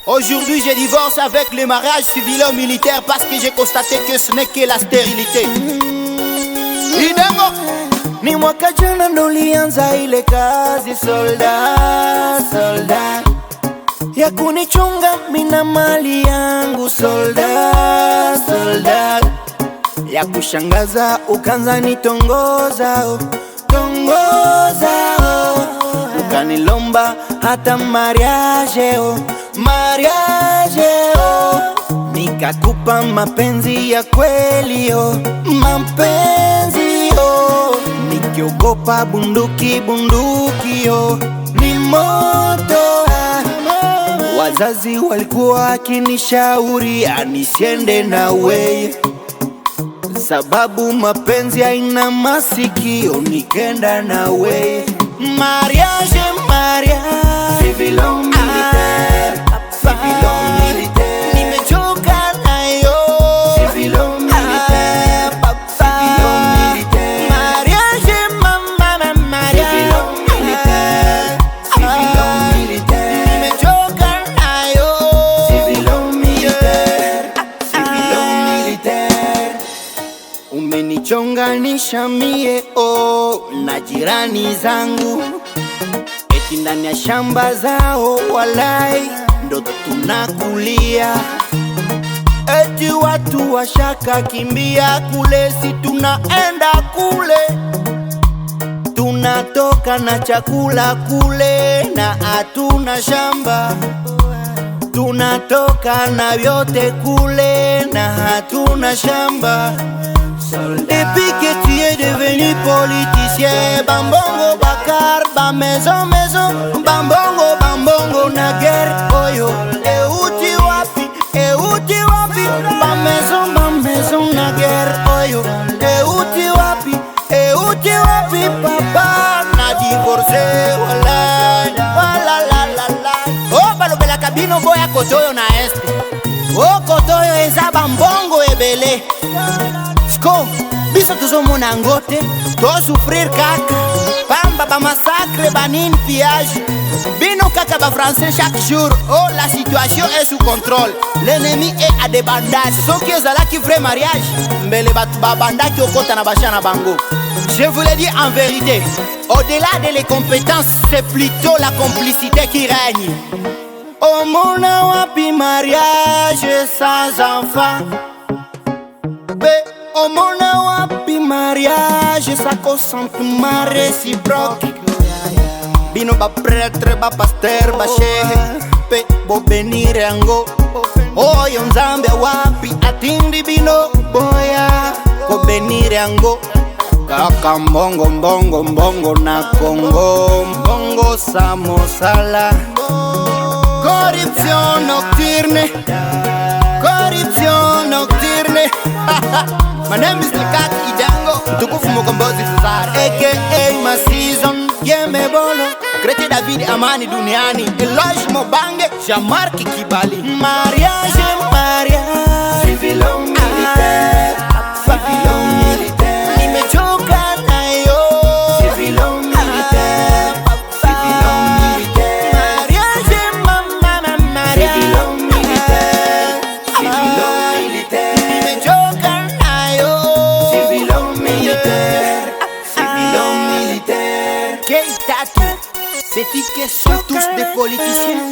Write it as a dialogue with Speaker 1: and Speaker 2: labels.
Speaker 1: Aujourd'hui je divorce avec le mariage civil ou militaire parce que j'ai constaté que ce n'est que la stérilité. Idango ni mwaka jana ndo lianza ile kazi solda ya kunichunga mina mali yangu solda ya kushangaza ukanza nitongoza ukanilomba hata mariage nikakupa mapenzi ya kweli mapenzi nikiogopa bunduki ni moto. Wazazi walikuwa akinishauri anisiende na weye, sababu mapenzi haina masikio, nikenda na weye. Mariage civil ou militaire, nimechoka nayo. Civil ou militaire, mariage civil ou militaire, nimechoka nayo. Civil ou militaire, umenichonganisha mie na jirani zangu, eti ndani ya shamba zao walai ndo tunakulia, eti watu washaka kimbia kule, si tunaenda kule, tunatoka na chakula kule na hatuna shamba, tunatoka na vyote kule na hatuna shamba. Depuis que tu es devenu politicien, bambongo bakar, ba maison, bambongo na guerre oyo. Euti wapi, ba maison na guerre oyo. Euti wapi, papa na divorcé, wala la. Oh balobela kabino boya kotoyo na este. Oh kotoyo eza bambongo ebele. Biso tuzomona ngote, to souffrir kaka, pamba ba massacre banine pillage. Bino kaka ba français chaque jour. Oh la situation est sous contrôle, l'ennemi est à débandade. Soki ezalaki vrai mariage, mbele batu babandaki okota na bashana bango. Je vous le dis en vérité, au-delà de les compétences, c'est plutôt la complicité qui règne. Oh mon wapi mariage sans enfant. Oh mon wapi mariage sa consentement réciproque. Bino ba prêtre, ba pasteur, ba shehe, pe bo benir yango. Oh yo nzambe wapi atindi bino boya ko benir yango. Kaka mbongo na Congo, mbongo samosala. Corruption nocturne. My name is Nakat Idango, tukufu Mokombozi Fuzari, aka my season, Yeme Bolo, Kreti David Amani duniani, Eloge Mobange, Jean-Marc Kibali. Mariage, civil ou militaire, nimechoka nayo. Civil ou militaire, mariage civil ou militaire, nimechoka nayo. Civil ou militaire, K-Tattoo, c'est qu'ils sont tous des politiciens.